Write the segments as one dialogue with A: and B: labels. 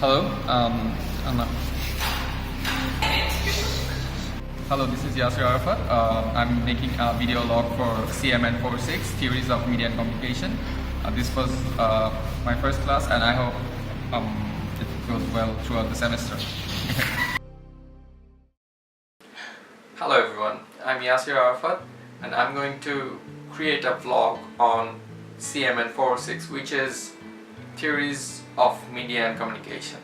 A: Hello, hello. This is Yasir Arafat. I'm making a video log for CMN406 Theories of Media and Communication. This was my first class, and I hope it goes well throughout the semester. Hello everyone, I'm Yasir Arafat, and I'm going to create a vlog on CMN406, which is Theories of Media and Communication.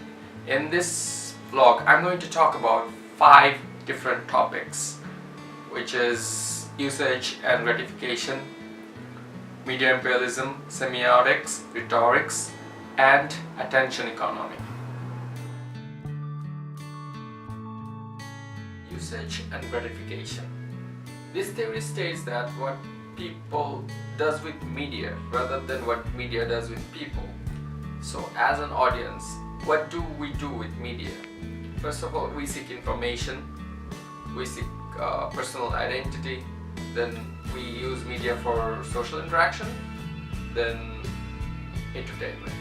A: In this vlog, I'm going to talk about 5 different topics, which is usage and gratification, media imperialism, semiotics, rhetorics, and attention economy. Usage and gratification. This theory states that what people does with media rather than what media does with people. So as an audience, what do we do with media? First of all, we seek information, we seek personal identity, then we use media for social interaction, then entertainment.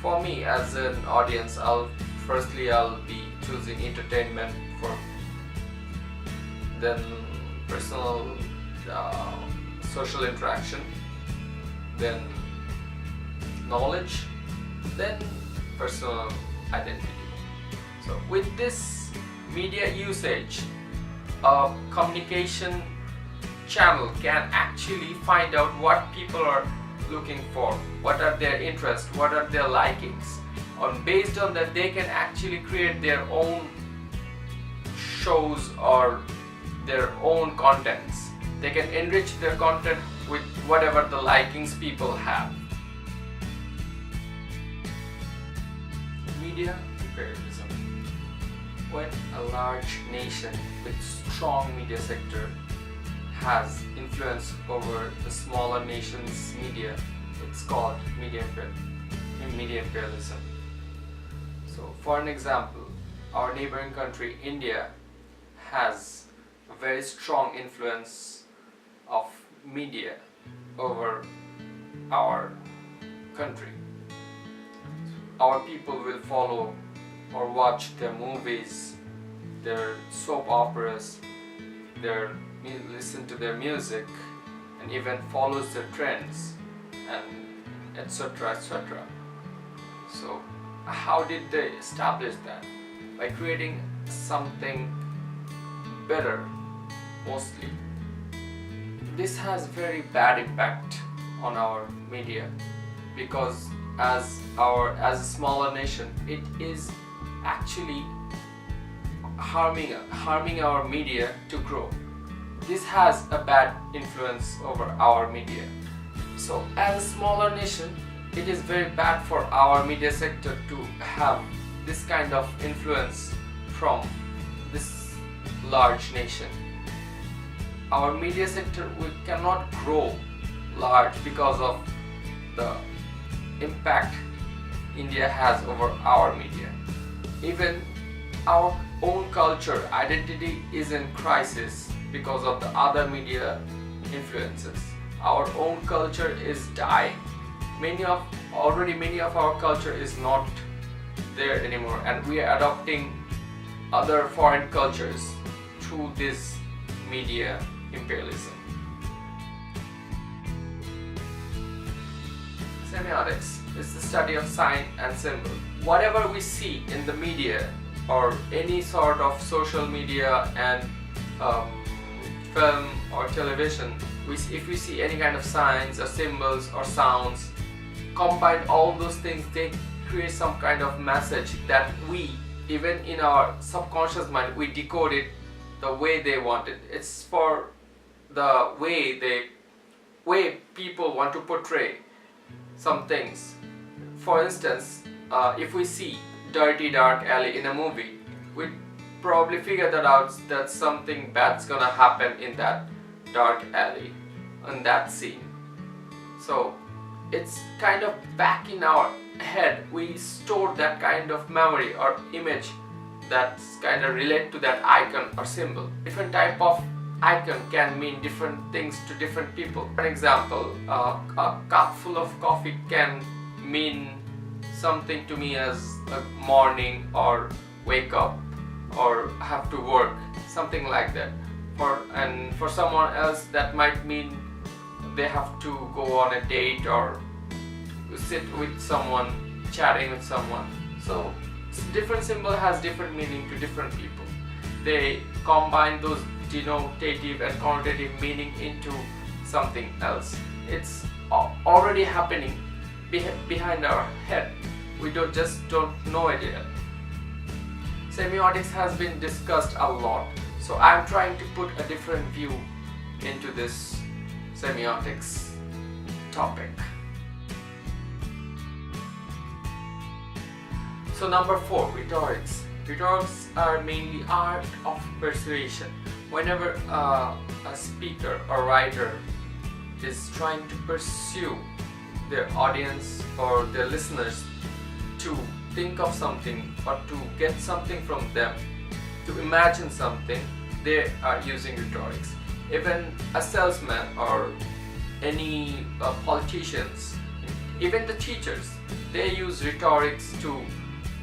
A: For me as an audience, I'll be choosing entertainment for, then personal social interaction, then knowledge, then personal identity. So with this media usage, a communication channel can actually find out what people are looking for, what are their interests, what are their likings, and based on that they can actually create their own shows or their own contents. They can enrich their content with whatever the likings people have. Media imperialism. When a large nation with strong media sector has influence over the smaller nation's media, it's called media imperialism. So for an example, our neighboring country India has a very strong influence of media over our country. Our people will follow or watch their movies, their soap operas, listen to their music, and even follows their trends, and etc. etc. So how did they establish that? By creating something better, mostly. This has very bad impact on our media, because as a smaller nation, it is actually harming our media to grow. This has a bad influence over our media. So as a smaller nation, it is very bad for our media sector to have this kind of influence from this large nation. Our media sector cannot grow large because of the impact India has over our media. Even our own culture identity is in crisis because of the other media influences. Our own culture is dying. Many of our culture is not there anymore, and we are adopting other foreign cultures through this media imperialism. Semiotics is the study of sign and symbol. Whatever we see in the media or any sort of social media and film or television, if we see any kind of signs or symbols or sounds, combine all those things, they create some kind of message that we, even in our subconscious mind, we decode it the way they want it. It's for the way people want to portray some things. For instance, if we see dirty dark alley in a movie, we probably figure that out, that something bad's gonna happen in that dark alley, in that scene. So it's kind of back in our head, we store that kind of memory or image that's kind of relate to that icon or symbol. Different type of icon can mean different things to different people. For example, a cup full of coffee can mean something to me as a morning or wake up or have to work, something like that. And for someone else that might mean they have to go on a date or sit with someone, chatting with someone. So different symbol has different meaning to different people. They combine those denotative and connotative meaning into something else. It's already happening behind our head. We just don't know it yet. Semiotics has been discussed a lot, so I'm trying to put a different view into this semiotics topic. So number 4, rhetorics. Rhetorics are mainly art of persuasion. Whenever a speaker or writer is trying to pursue their audience or their listeners to think of something or to get something from them, to imagine something, they are using rhetorics. Even a salesman or any politicians, even the teachers, they use rhetorics to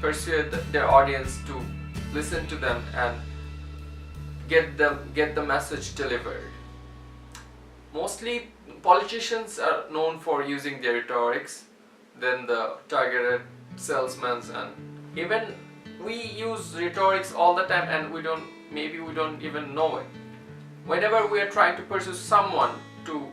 A: persuade their audience to listen to them and get the message delivered. Mostly politicians are known for using their rhetorics, then the targeted salesmen, and even we use rhetorics all the time and maybe we don't even know it. Whenever we are trying to pursue someone to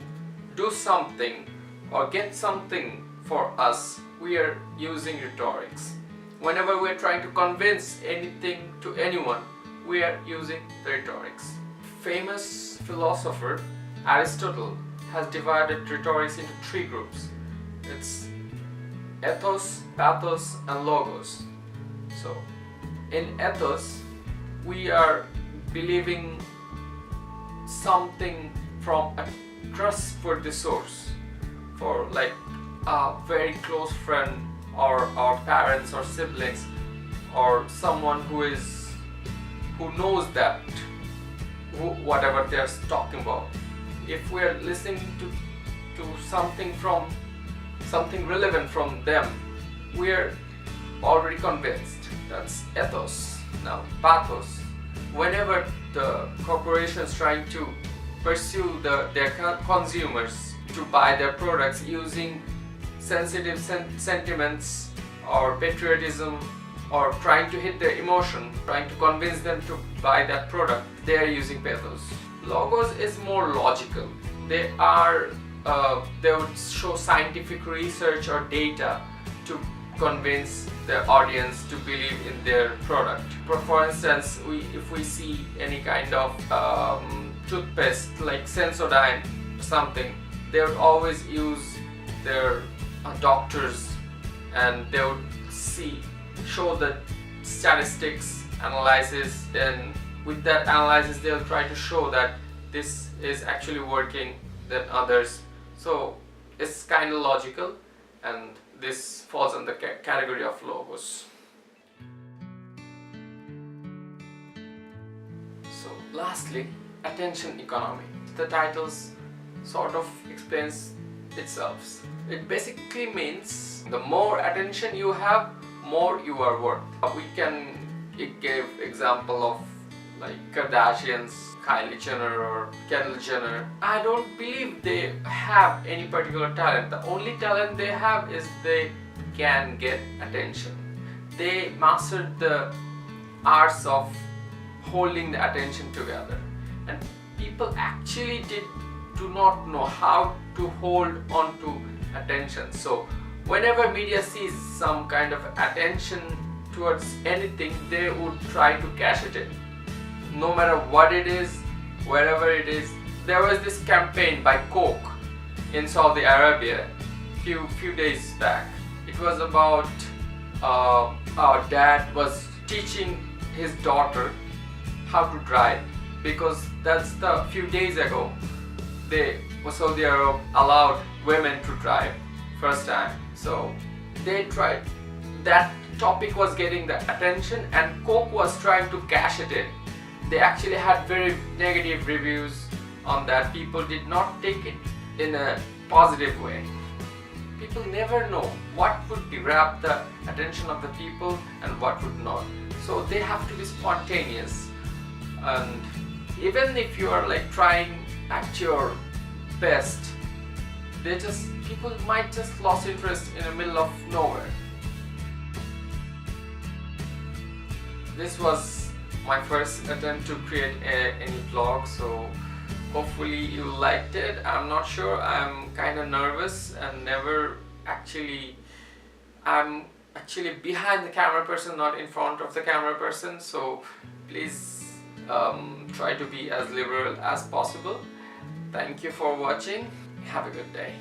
A: do something or get something for us, we are using rhetorics. Whenever we are trying to convince anything to anyone, we are using the rhetorics. Famous philosopher Aristotle has divided rhetorics into 3 groups. It's ethos, pathos, and logos. So in ethos, we are believing something from a trustworthy source, for like a very close friend or our parents or siblings or someone who knows that whatever they're talking about. If we're listening to something relevant from them, we're already convinced. That's ethos. Now pathos. Whenever the corporation is trying to pursue their consumers to buy their products using sensitive sentiments or patriotism, or trying to hit their emotion, trying to convince them to buy that product, they are using pathos. Logos is more logical. They would show scientific research or data to convince the audience to believe in their product. For instance, if we see any kind of toothpaste like Sensodyne or something, they would always use their doctors, and they would show the statistics analysis, and with that analysis they'll try to show that this is actually working than others. So it's kind of logical, and this falls in the category of logos. So lastly, attention economy. The titles sort of explains itself. It basically means the more attention you have, more you are worth. We can give example of like Kardashians, Kylie Jenner or Kendall Jenner. I don't believe they have any particular talent. The only talent they have is they can get attention. They mastered the arts of holding the attention together, and people actually do not know how to hold on to attention. So whenever media sees some kind of attention towards anything, they would try to cash it in, no matter what it is, wherever it is. There was this campaign by Coke in Saudi Arabia few days back. It was about our dad was teaching his daughter how to drive, because that's the few days ago Saudi Arabia allowed women to drive first time. So they tried, that topic was getting the attention and Coke was trying to cash it in. They actually had very negative reviews on that. People did not take it in a positive way. people never know what would grab the attention of the people and what would not. So they have to be spontaneous, and even if you are like trying at your best, people might just lose interest in the middle of nowhere. This was my first attempt to create any vlog, so hopefully you liked it. I'm not sure, I'm kind of nervous and I'm actually behind the camera person, not in front of the camera person, so please try to be as liberal as possible. Thank you for watching. Have a good day.